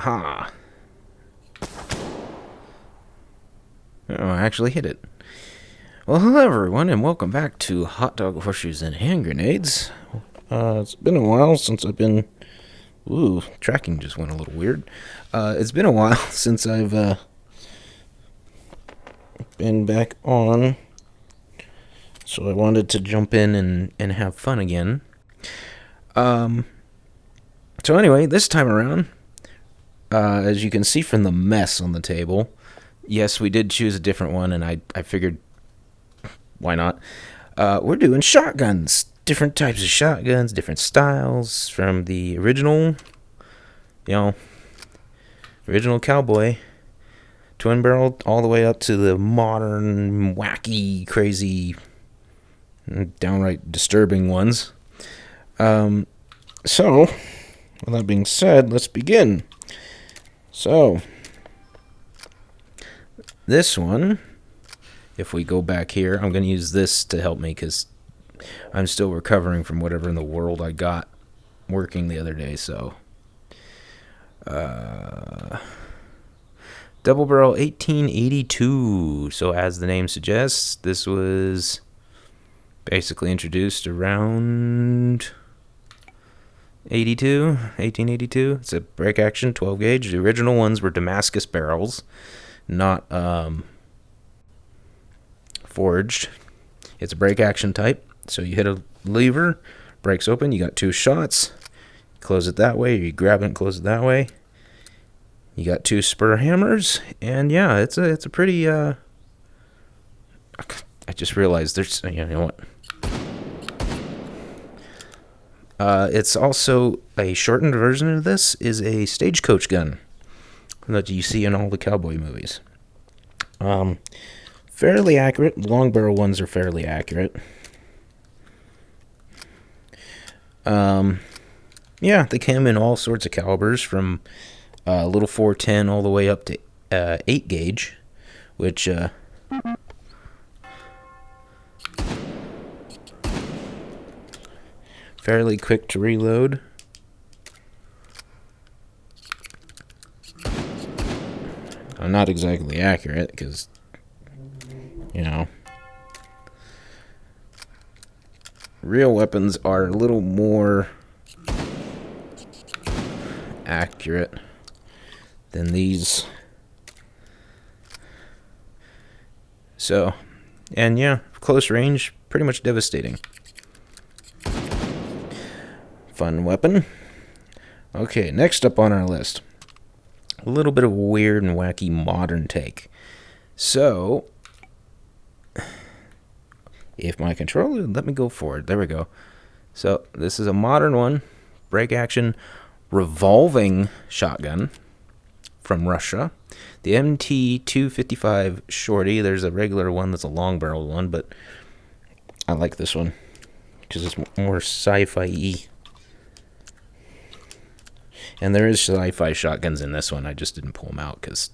Aha. Oh, I actually hit it. Well, hello everyone, and welcome back to Hot Dog Horseshoes and Hand Grenades. It's been a while since I've been... Ooh, tracking just went a little weird. It's been a while since I've been back on, so I wanted to jump in and have fun again. So anyway, this time around, as you can see from the mess on the table, yes, we did choose a different one, and I figured, why not? We're doing shotguns. Different types of shotguns, different styles, from the original, original cowboy, twin barrel, all the way up to the modern, wacky, crazy, downright disturbing ones. So, with that being said, let's begin. So, this one, if we go back here, I'm going to use this to help me because I'm still recovering from whatever in the world I got working the other day. So, double barrel 1882. So, as the name suggests, this was basically introduced around 1882. It's a break action 12 gauge. The original ones were Damascus barrels, not forged. It's a break action type. So you hit a lever, breaks open, you got two shots. Close it that way, or you grab it and close it that way. You got two spur hammers, and yeah, it's a pretty I just realized there's, you know what? It's also a shortened version of this is a stagecoach gun that you see in all the cowboy movies. Fairly accurate. Long barrel ones are fairly accurate. Yeah, they came in all sorts of calibers from little 410 all the way up to 8 gauge, which fairly quick to reload. Not exactly accurate because, real weapons are a little more accurate than these. So, and yeah, close range, pretty much devastating. Fun weapon. Okay, next up on our list, a little bit of a weird and wacky modern take. So, if my controller let me go forward, there we go. So, this is a modern one, break action, revolving shotgun from Russia. The MT-255 Shorty. There's a regular one that's a long barrel one, but I like this one because it's more sci-fi-y. And there is sci-fi shotguns in this one. I just didn't pull them out because,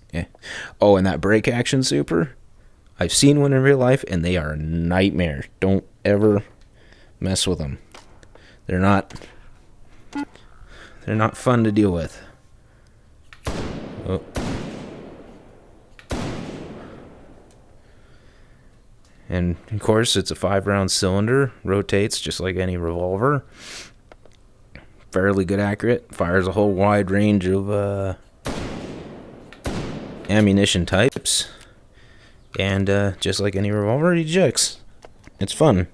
Oh, and that break action super, I've seen one in real life, and they are a nightmare. Don't ever mess with them. They're not fun to deal with. Oh. And, of course, it's a 5-round cylinder. Rotates just like any revolver. Fairly good accurate. Fires a whole wide range of ammunition types. And just like any revolver, it ejects. It's fun.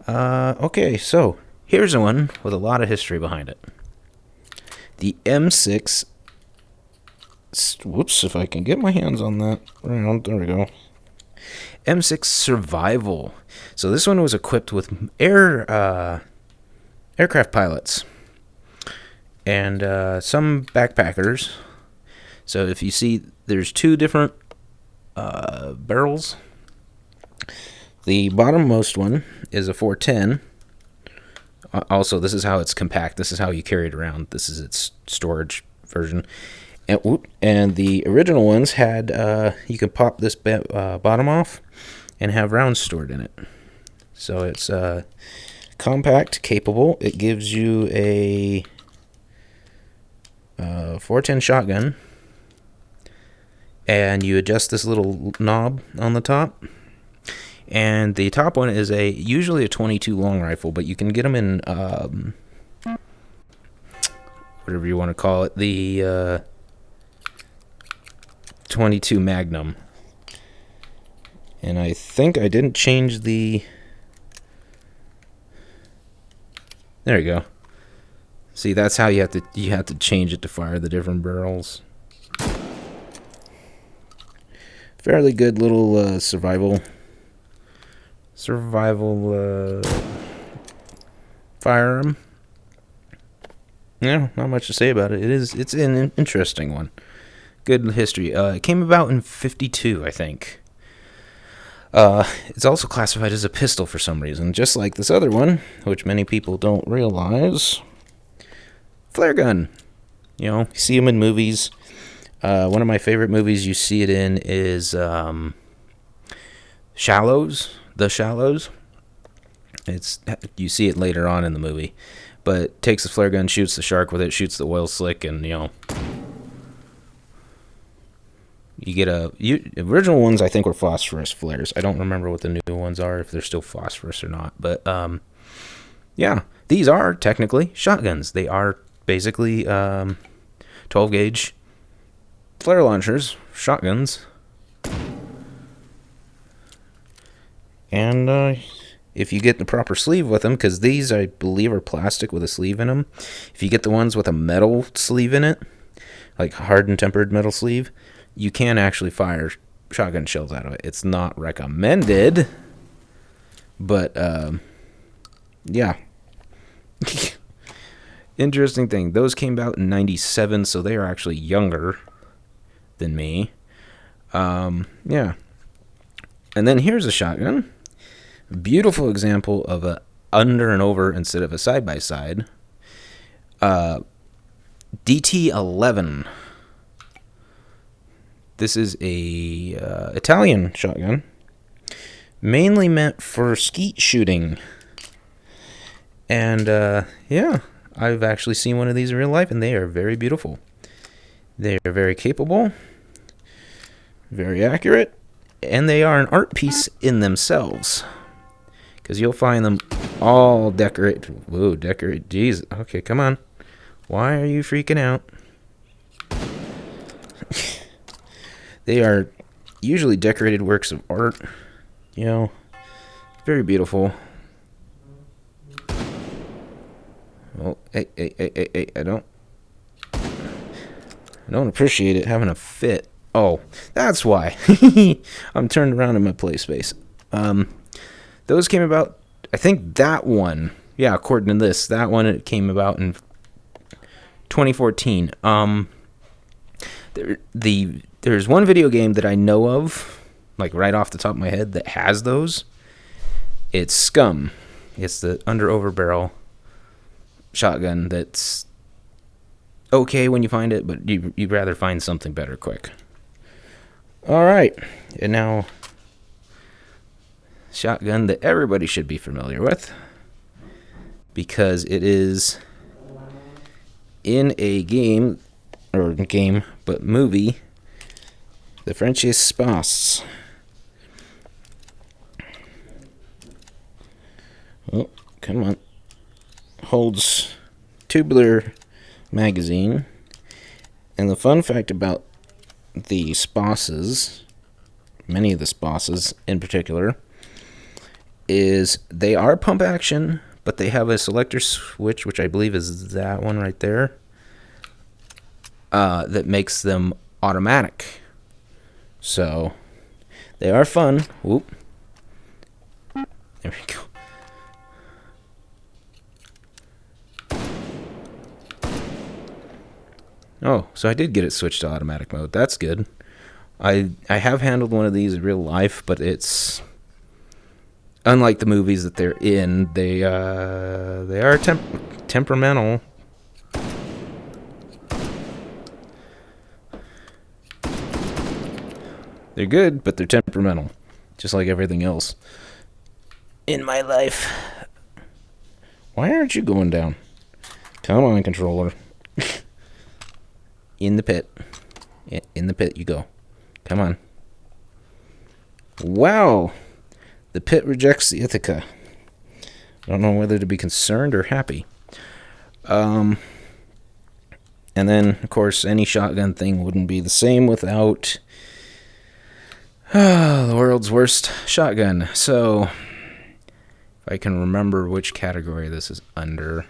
Okay, so here's one with a lot of history behind it. The M6. Whoops, if I can get my hands on that round. There we go. M6 Survival. So this one was equipped with aircraft pilots and some backpackers. So if you see, there's two different barrels. The bottommost one is a 410. Also, this is how it's compact. This is how you carry it around. This is its storage version. And the original ones had, you can pop this bottom off and have rounds stored in it. So it's compact, capable. It gives you a 410 shotgun, and you adjust this little knob on the top. And the top one is usually a 22 long rifle, but you can get them in whatever you want to call it, the 22 Magnum. And I think I didn't change the... There you go. See, that's how you have to change it to fire the different barrels. Fairly good little survival firearm. Yeah, not much to say about it. It's an interesting one. Good history. It came about in '52, I think. It's also classified as a pistol for some reason, just like this other one, which many people don't realize. Flare gun. You see them in movies. One of my favorite movies you see it in is Shallows. The Shallows. You see it later on in the movie, but takes the flare gun, shoots the shark with it, shoots the oil slick, and you get original ones I think were phosphorus flares. I don't remember what the new ones are, if they're still phosphorus or not. But yeah, these are technically shotguns. They are basically 12 gauge flare launchers, shotguns. And if you get the proper sleeve with them, because these I believe are plastic with a sleeve in them. If you get the ones with a metal sleeve in it, like hardened tempered metal sleeve, you can actually fire shotgun shells out of it. It's not recommended, but yeah. Interesting thing. Those came out in '97, so they are actually younger than me. Yeah. And then here's a shotgun. Beautiful example of a under and over instead of a side by side. DT-11. This is a Italian shotgun, mainly meant for skeet shooting. And yeah, I've actually seen one of these in real life, and they are very beautiful. They are very capable, very accurate, and they are an art piece in themselves. Because you'll find them all decorate. Whoa, decorate. Jeez. Okay, come on. Why are you freaking out? They are usually decorated works of art. Very beautiful. Oh, hey. I don't appreciate it having a fit. Oh, that's why. I'm turned around in my play space. Those came about, I think that one, yeah, according to this, that one, it came about in 2014. There's one video game that I know of, like right off the top of my head, that has those. It's Scum. It's the under-over barrel shotgun that's okay when you find it, but you'd rather find something better quick. All right, and now shotgun that everybody should be familiar with, because it is in a movie, The French Espace. Oh, come on. Holds tubular magazine. And the fun fact about the Spaces, many of the Spaces in particular, is they are pump action, but they have a selector switch, which I believe is that one right there, that makes them automatic. So they are fun. Whoop. There we go. Oh, so I did get it switched to automatic mode. That's good. I have handled one of these in real life, but it's unlike the movies that they're in. They are temperamental. They're good, but they're temperamental, just like everything else in my life. Why aren't you going down? Come on, controller. In the pit. In the pit you go. Come on. Wow. The pit rejects the Ithaca. I don't know whether to be concerned or happy. And then, of course, any shotgun thing wouldn't be the same without the world's worst shotgun. So, if I can remember which category this is under.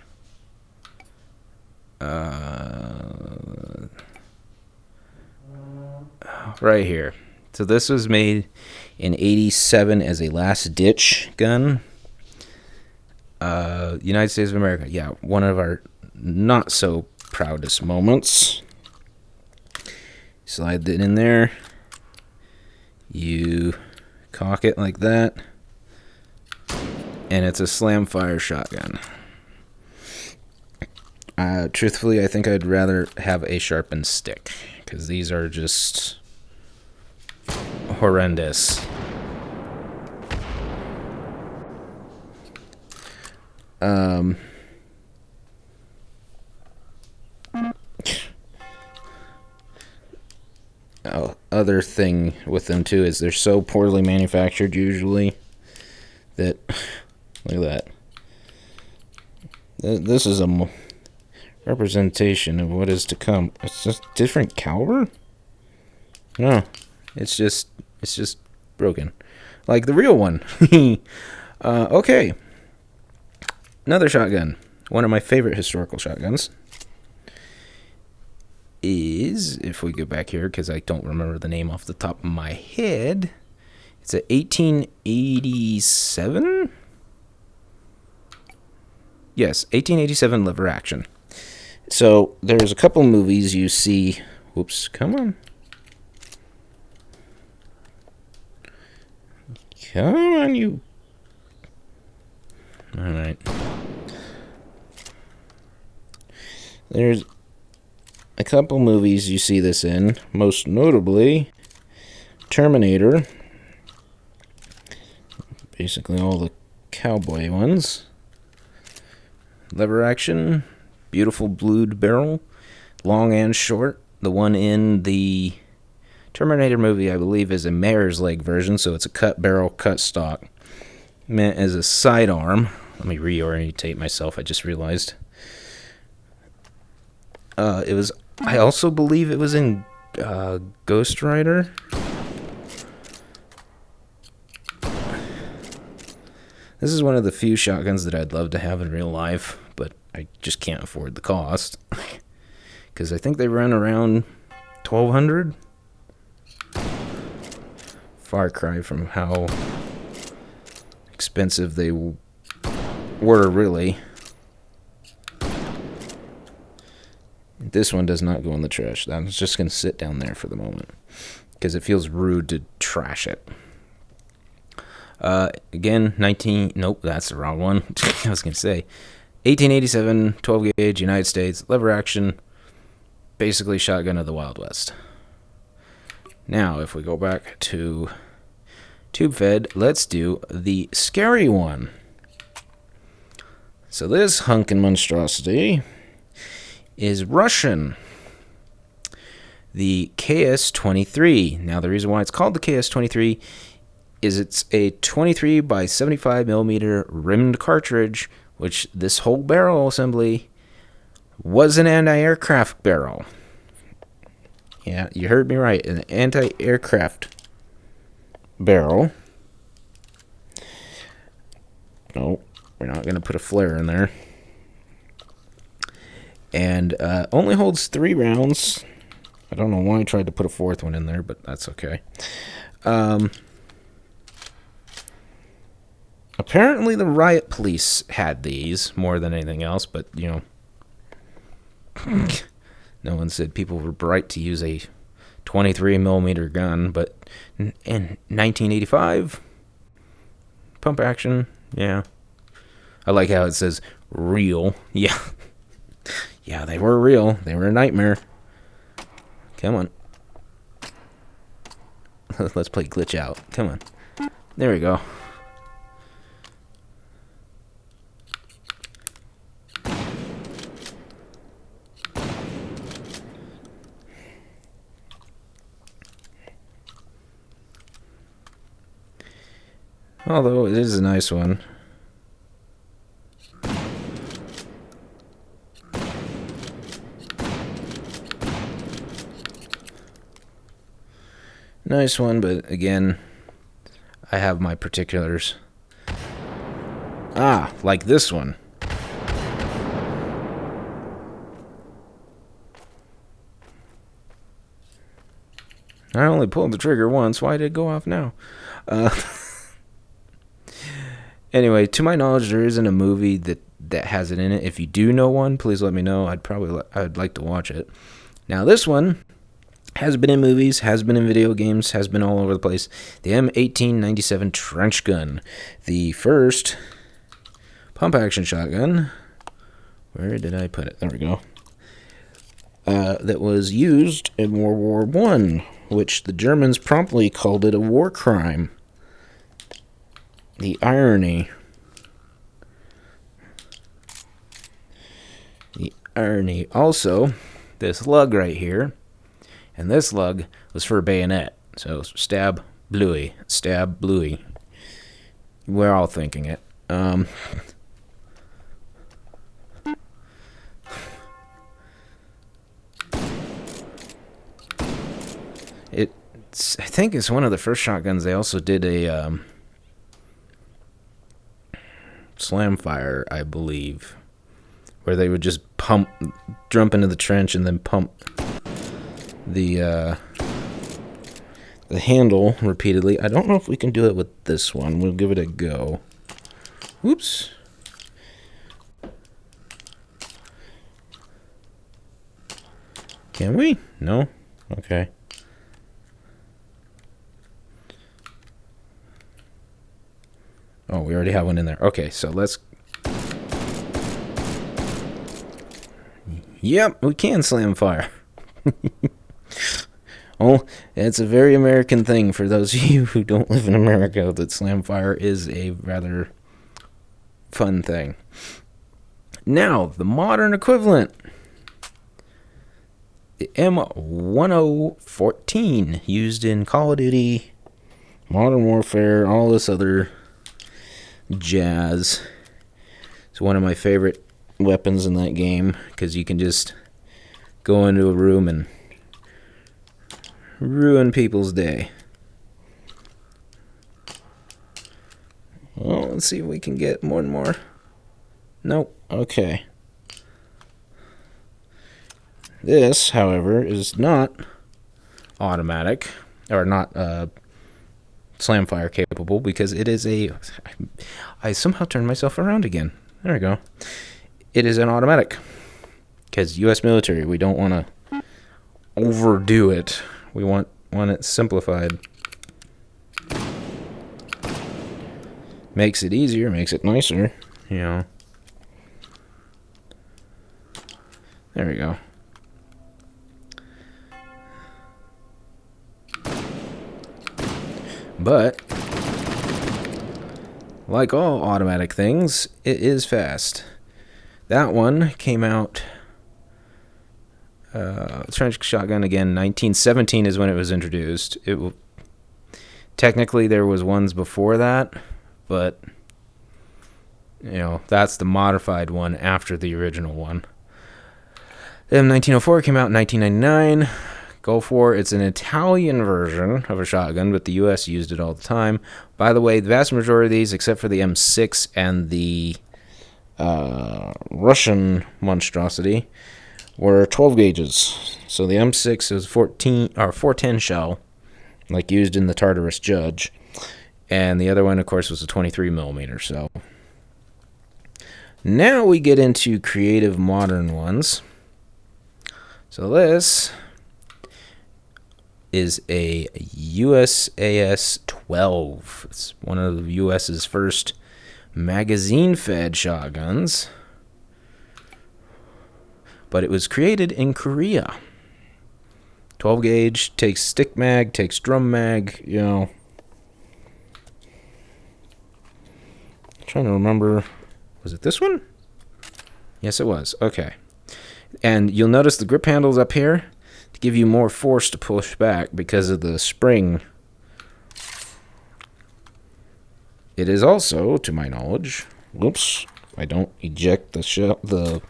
Right here. So this was made in '87 as a last-ditch gun. United States of America. Yeah, one of our not-so-proudest moments. Slide it in there. You cock it like that. And it's a slam-fire shotgun. Truthfully, I think I'd rather have a sharpened stick, because these are just horrendous. Other thing with them too is they're so poorly manufactured usually that look at that. This is a representation of what is to come. It's just different caliber. No, it's just broken, like the real one. Okay, another shotgun. One of my favorite historical shotguns is, if we go back here, because I don't remember the name off the top of my head, it's a 1887. Yes, 1887 lever action. So there's a couple movies you see. Whoops, come on. Come on, you. All right. There's a couple movies you see this in, most notably Terminator. Basically all the cowboy ones. Lever action, beautiful blued barrel, long and short. The one in the Terminator movie, I believe, is a mare's leg version, so it's a cut barrel, cut stock, meant as a sidearm. Let me reorientate myself, I just realized. It was, I also believe it was in Ghost Rider. This is one of the few shotguns that I'd love to have in real life, but I just can't afford the cost. Because I think they run around $1,200. Far cry from how expensive they were, really. This one does not go in the trash. I'm just going to sit down there for the moment, because it feels rude to trash it. Again, nope, that's the wrong one. I was going to say 1887, 12 gauge, United States, lever action, basically shotgun of the Wild West. Now, if we go back to tube fed, let's do the scary one. So this hunkin' monstrosity is Russian. The KS-23. Now, the reason why it's called the KS-23 is it's a 23 by 75 millimeter rimmed cartridge, which this whole barrel assembly was an anti-aircraft barrel. Yeah, you heard me right, an anti-aircraft barrel. No, we're not going to put a flare in there. And only holds 3 rounds. I don't know why I tried to put a 4th one in there, but that's okay. Apparently the riot police had these more than anything else, but, you know, no one said people were bright to use a 23 millimeter gun, but in 1985, pump action, yeah. I like how it says real. Yeah. Yeah, they were real. They were a nightmare. Come on. Let's play glitch out. Come on. There we go. Although it is a nice one. Nice one, but again, I have my particulars. Ah, like this one. I only pulled the trigger once. Why did it go off now? Anyway, to my knowledge, there isn't a movie that has it in it. If you do know one, please let me know. I'd like to watch it. Now, this one has been in movies, has been in video games, has been all over the place. The M1897 Trench Gun, the first pump-action shotgun. Where did I put it? There we go. That was used in World War I, which the Germans promptly called it a war crime. The irony. The irony. Also, this lug right here, and this lug was for a bayonet. So, stab, bluey. Stab, bluey. We're all thinking it. I think it's one of the first shotguns. They also did a slam fire, I believe, where they would just jump into the trench and then pump the handle repeatedly. I don't know if we can do it with this one. We'll give it a go. Oops. Can we? No? Okay. Oh, we already have one in there. Okay, so let's... Yep, we can slam fire. Oh, it's a very American thing for those of you who don't live in America, that slam fire is a rather fun thing. Now, the modern equivalent. The M1014, used in Call of Duty, Modern Warfare, all this other jazz. It's one of my favorite weapons in that game, because you can just go into a room and ruin people's day. Well, let's see if we can get one more. Nope. Okay. This, however, is not automatic, or not slam fire capable, because it is a... I somehow turned myself around again. There we go. It is an automatic, because U.S. military, we don't want to overdo it. We want it simplified. Makes it easier, makes it nicer, you know. There we go. But, like all automatic things, it is fast. That one came out, trench shotgun again, 1917 is when it was introduced. Technically there was ones before that, but, you know, that's the modified one after the original one. Then 1904 came out in 1999. Go for it. It's an Italian version of a shotgun, but the U.S. used it all the time. By the way, the vast majority of these, except for the M6 and the Russian monstrosity, were 12 gauges. So the M6 is 410 shell, like used in the Tartarus Judge, and the other one, of course, was a 23 millimeter. So now we get into creative modern ones. So this is a USAS 12. It's one of the US's first magazine-fed shotguns, but it was created in Korea. 12 gauge, takes stick mag, takes drum mag, you know. I'm trying to remember, was it this one? Yes, it was. Okay. And you'll notice the grip handles up here to give you more force to push back because of the spring. It is also, to my knowledge, whoops, I don't eject the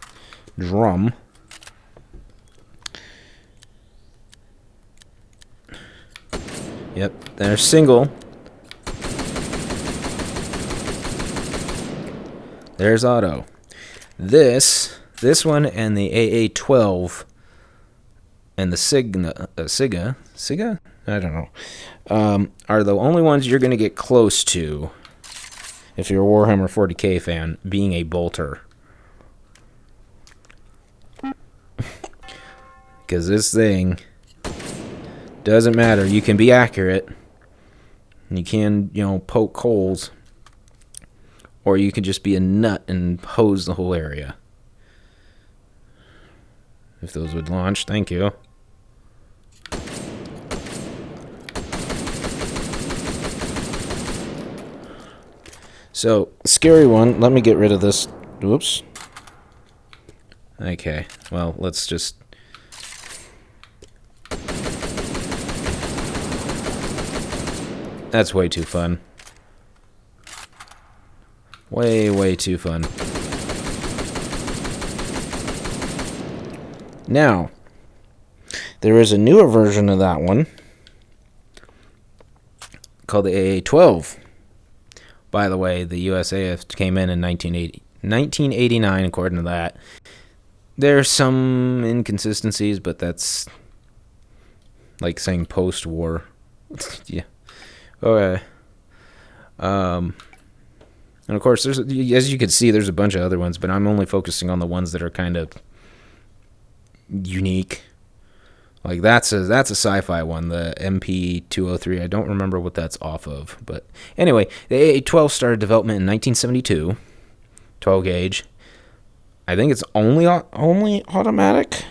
drum. Yep, they're single. There's auto. This one and the AA-12 and the Siga? I don't know. Are the only ones you're going to get close to if you're a Warhammer 40k fan, being a bolter. Because this thing doesn't matter. You can be accurate. You can, poke holes. Or you can just be a nut and hose the whole area. If those would launch, thank you. So, scary one. Let me get rid of this. Whoops. Okay, well, let's just... That's way too fun. Way too fun. Now, there is a newer version of that one called the AA-12. By the way, the USAF came in 1989, according to that. There's some inconsistencies, but that's like saying post-war. Yeah. Okay. And of course, there's, as you can see, there's a bunch of other ones, but I'm only focusing on the ones that are kind of unique. Like that's a sci-fi one, the MP203. I don't remember what that's off of, but anyway, the AA-12 started development in 1972. 12 gauge. I think it's only automatic.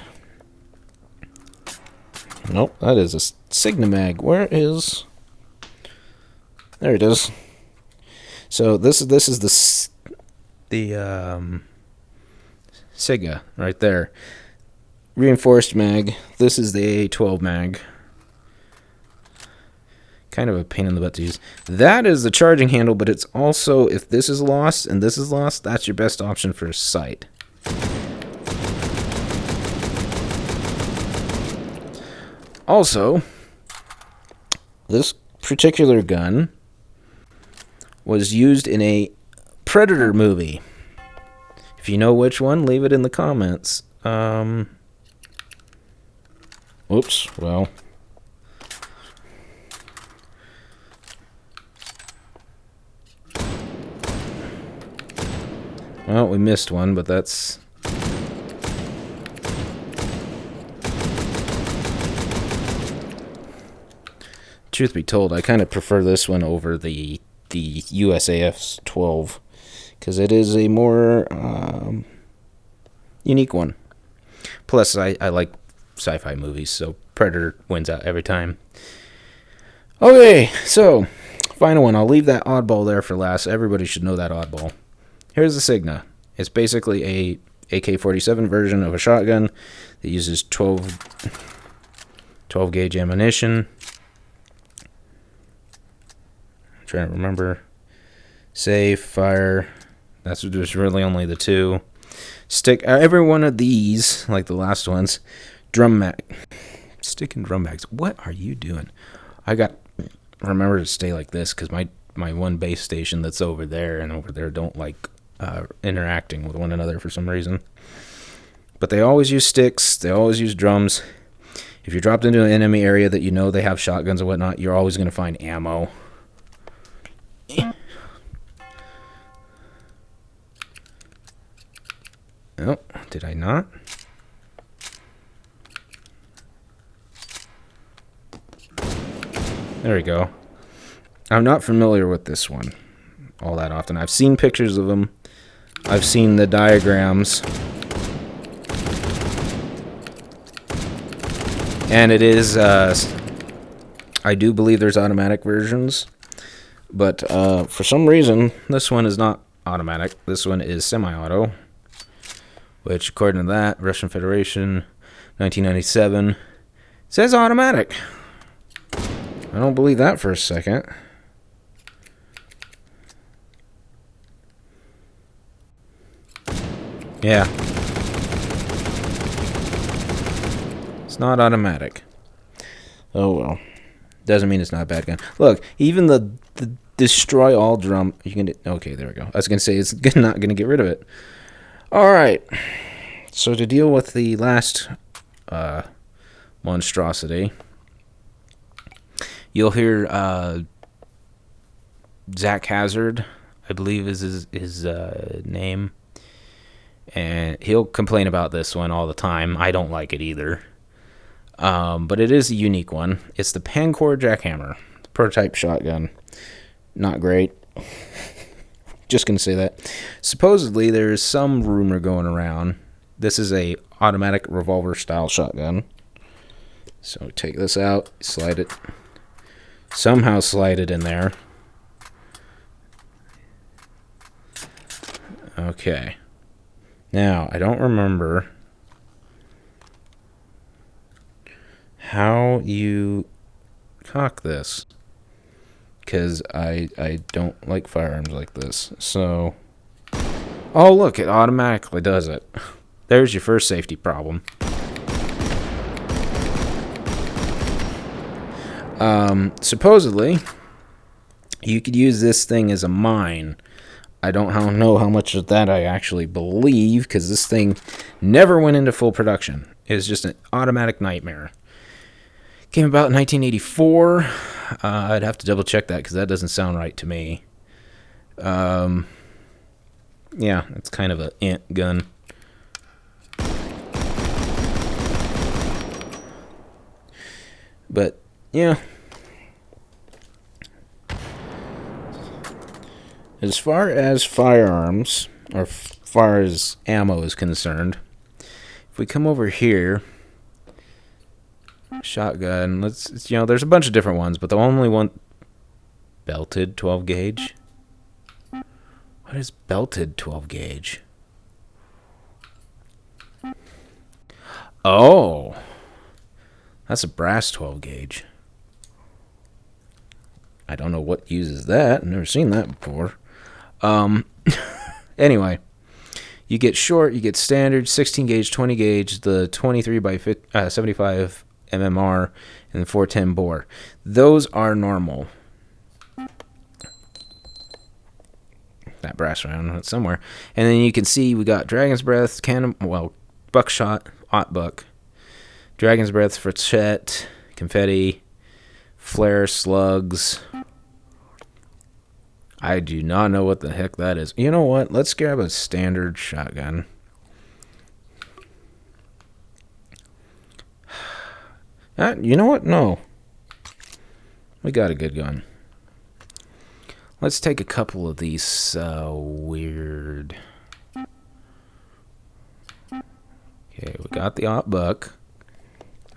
Nope, that is a Signamag. Where is? There it is. So this is the Siga right there. Reinforced mag. This is the AA-12 mag. Kind of a pain in the butt to use. That is the charging handle, but it's also, if this is lost and this is lost, that's your best option for sight. Also, this particular gun was used in a Predator movie. If you know which one, leave it in the comments. Oops, well. Well, we missed one, but that's... Truth be told, I kind of prefer this one over the USAF's 12, because it is a more unique one. Plus, I like sci-fi movies, so Predator wins out every time. Okay, so final one. I'll leave that oddball there for last. Everybody should know that oddball. Here's the Signa. It's basically a AK-47 version of a shotgun that uses 12 gauge ammunition. I'm trying to remember. Safe, fire. There's really only the two. Stick every one of these, like the last ones. Drum mag. Stick and drum mags. What are you doing? Remember to stay like this, because my one base station that's over there and over there don't like interacting with one another for some reason. But they always use sticks. They always use drums. If you're dropped into an enemy area that you know they have shotguns and whatnot, you're always going to find ammo. Oh, did I not? There we go. I'm not familiar with this one all that often. I've seen pictures of them. I've seen the diagrams. And it is, I do believe there's automatic versions. But for some reason, this one is not automatic. This one is semi-auto. Which, according to that, Russian Federation, 1997, says automatic. I don't believe that for a second. Yeah. It's not automatic. Oh well. Doesn't mean it's not a bad gun. Look, even the destroy all drum. You can. Okay, there we go. I was gonna say it's not gonna get rid of it. All right. So to deal with the last monstrosity, you'll hear Zach Hazard, I believe is his name, and he'll complain about this one all the time. I don't like it either. But it is a unique one. It's the Pancor Jackhammer, prototype shotgun. Not great. Just gonna say that. Supposedly, there's some rumor going around. This is a automatic revolver style shotgun. So take this out, slide it. Somehow slide it in there. Okay. Now, I don't remember how you cock this, because I don't like firearms like this. So, oh look, it automatically does it. There's your first safety problem. Supposedly, you could use this thing as a mine. I don't know how much of that I actually believe, because this thing never went into full production. It's just an automatic nightmare. Came about in 1984. I'd have to double check that because that doesn't sound right to me. Yeah, it's kind of an ant gun. But, yeah. As far as firearms, or far as ammo is concerned, if we come over here, shotgun, there's a bunch of different ones, but the only one, belted 12 gauge. What is belted 12 gauge? Oh, that's a brass 12 gauge. I don't know what uses that. I've never seen that before. Anyway, you get short, you get standard, 16 gauge, 20 gauge, the 23 by 75 MMR, and the 410 bore. Those are normal. That brass round that's somewhere. And then you can see we got Dragon's Breath, buckshot, buck, Dragon's Breath, Frechette, confetti, flare, slugs. I do not know what the heck that is. You know what? Let's grab a standard shotgun. You know what? No. We got a good gun. Let's take a couple of these weird... Okay, we got the buck.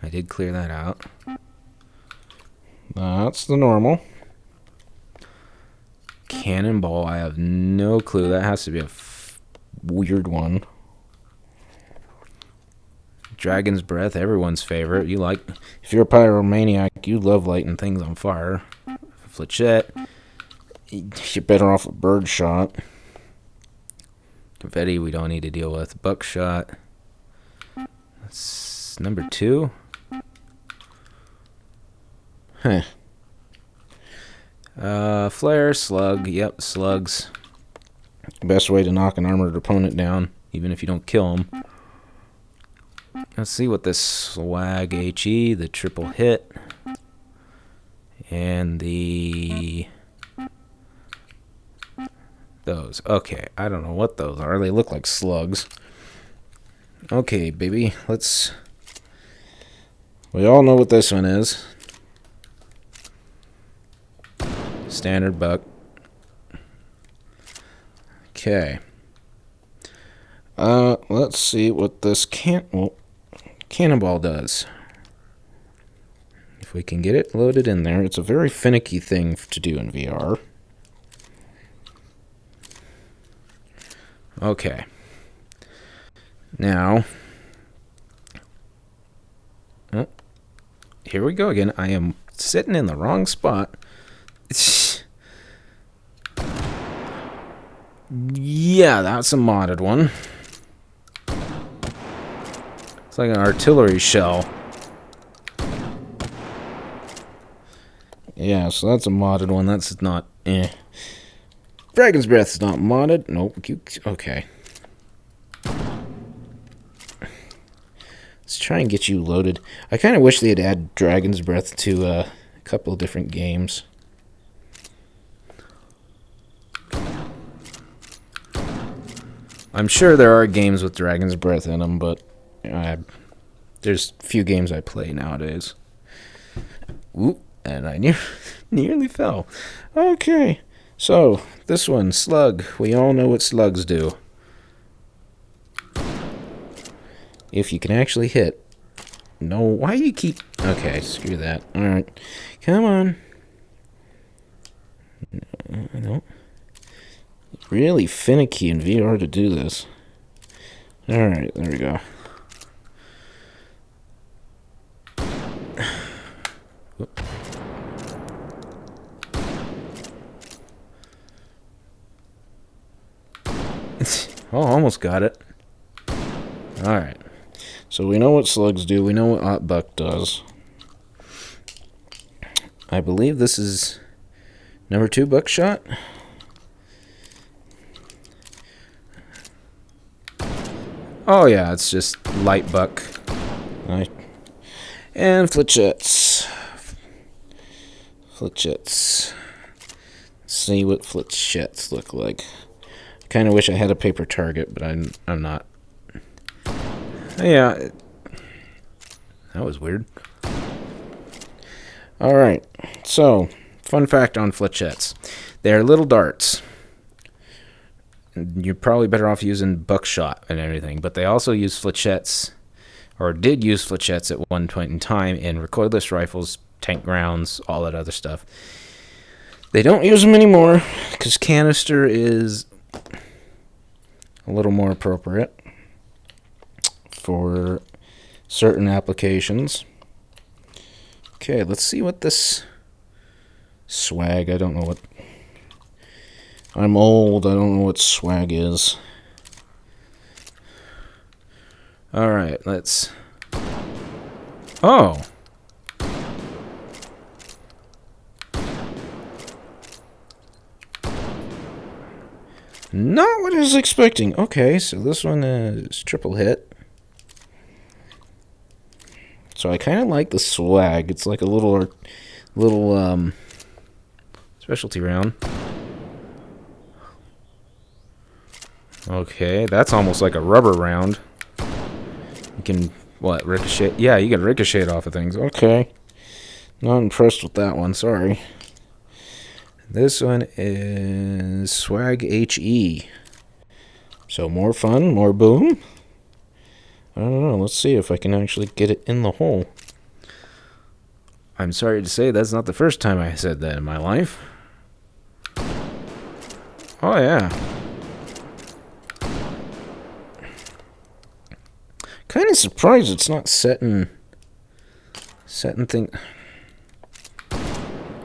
I did clear that out. That's the normal. Cannonball, I have no clue. That has to be a weird one. Dragon's Breath, everyone's favorite. If you're a pyromaniac, you love lighting things on fire. Flechette, you're better off with birdshot. Confetti, we don't need to deal with. Buckshot. That's number 2. Huh. Flare, slug. Yep, slugs. Best way to knock an armored opponent down, even if you don't kill him. Let's see what this swag HE, the triple hit, and those. Okay, I don't know what those are. They look like slugs. Okay, baby, we all know what this one is. Standard buck. Okay. Let's see what this cannonball does. If we can get it loaded in there. It's a very finicky thing to do in VR. Okay. Now, here we go again. I am sitting in the wrong spot. Yeah, that's a modded one. It's like an artillery shell. Yeah, so that's a modded one. That's not... Dragon's Breath is not modded. Nope. Okay. Let's try and get you loaded. I kind of wish they'd add Dragon's Breath to a couple of different games. I'm sure there are games with Dragon's Breath in them, but there's few games I play nowadays. Ooh, and I nearly fell. Okay, so this one, Slug. We all know what slugs do. If you can actually hit. No, why do you keep... Okay, screw that. Alright, come on. No. Really finicky in VR to do this. Alright, there we go. Oh, almost got it. Alright. So we know what slugs do. We know what Hot Buck does. I believe this is number 2 buckshot. Oh yeah, it's just light buck. Right. And fletchettes. Fletchettes. Let's see what fletchettes look like. I kind of wish I had a paper target, but I'm not. Yeah. That was weird. Alright, so, fun fact on fletchettes. They're little darts. You're probably better off using buckshot and everything, but they also use fletchettes, or did use fletchettes at one point in time in recoilless rifles, tank rounds, all that other stuff. They don't use them anymore because canister is a little more appropriate for certain applications. Okay, let's see what this swag, I don't know what... I'm old, I don't know what swag is. Alright, let's... Oh! Not what I was expecting. Okay, so this one is triple hit. So I kind of like the swag. It's like a little specialty round. Okay, that's almost like a rubber round. You can, what, ricochet? Yeah, you can ricochet it off of things. Okay. Not impressed with that one, sorry. This one is Swag HE. So more fun, more boom. I don't know, let's see if I can actually get it in the hole. I'm sorry to say that's not the first time I said that in my life. Oh yeah. Kind of surprised it's not setting thing.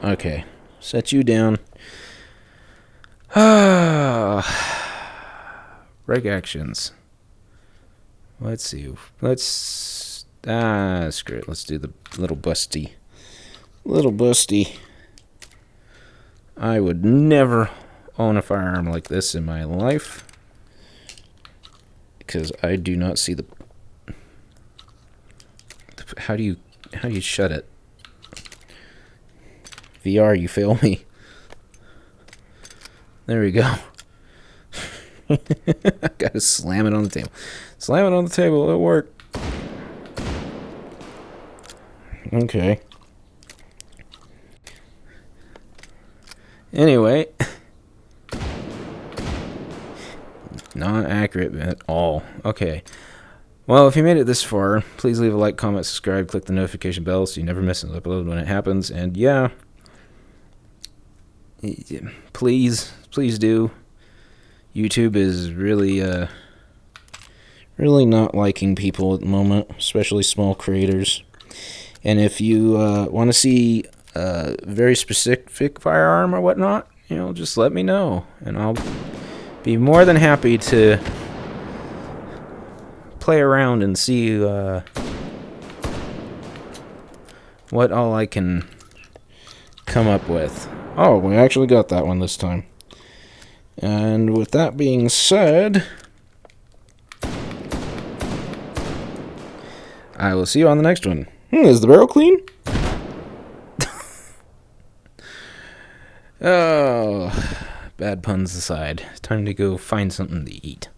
Okay, set you down. Break actions. Let's see. Let's screw it. Let's do the little busty. Little busty. I would never own a firearm like this in my life because I do not see the. How do you shut it? VR, you fail me. There we go. I gotta slam it on the table. Slam it on the table, it'll work. Okay. Anyway. Not accurate at all. Okay. Well, if you made it this far, please leave a like, comment, subscribe, click the notification bell so you never miss an upload when it happens. And yeah, please do. YouTube is really not liking people at the moment, especially small creators. And if you want to see a very specific firearm or whatnot, you know, just let me know, and I'll be more than happy to play around and see what all I can come up with. Oh, we actually got that one this time. And with that being said, I will see you on the next one. Is the barrel clean? Oh, bad puns aside. Time to go find something to eat.